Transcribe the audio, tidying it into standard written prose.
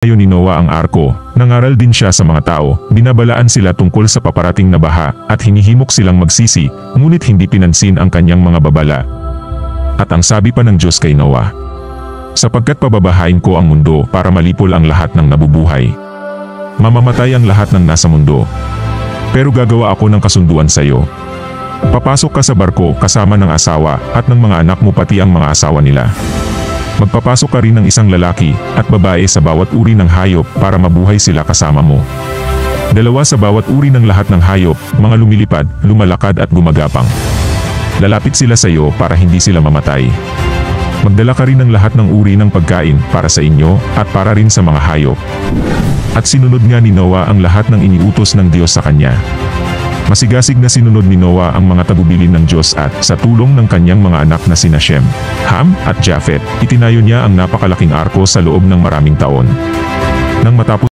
Ngayon ni Noah ang arko, nangaral din siya sa mga tao, binabalaan sila tungkol sa paparating na baha, at hinihimok silang magsisi, ngunit hindi pinansin ang kanyang mga babala. At ang sabi pa ng Diyos kay Noah, sapagkat pababahain ko ang mundo para malipol ang lahat ng nabubuhay. Mamamatay ang lahat ng nasa mundo. Pero gagawa ako ng kasunduan sa iyo. Papasok ka sa barko kasama ng asawa at ng mga anak mo pati ang mga asawa nila. Magpapasok ka rin ng isang lalaki at babae sa bawat uri ng hayop para mabuhay sila kasama mo. 2 sa bawat uri ng lahat ng hayop, mga lumilipad, lumalakad at gumagapang. Lalapit sila sa iyo para hindi sila mamatay. Magdala ka rin ng lahat ng uri ng pagkain para sa inyo at para rin sa mga hayop. At sinunod nga ni Noah ang lahat ng iniutos ng Diyos sa kanya. Masigasig na sinunod ni Noah ang mga tagubilin ng Diyos at, sa tulong ng kanyang mga anak na sina Shem, Ham at Japhet, itinayo niya ang napakalaking arko sa loob ng maraming taon. Nang matapos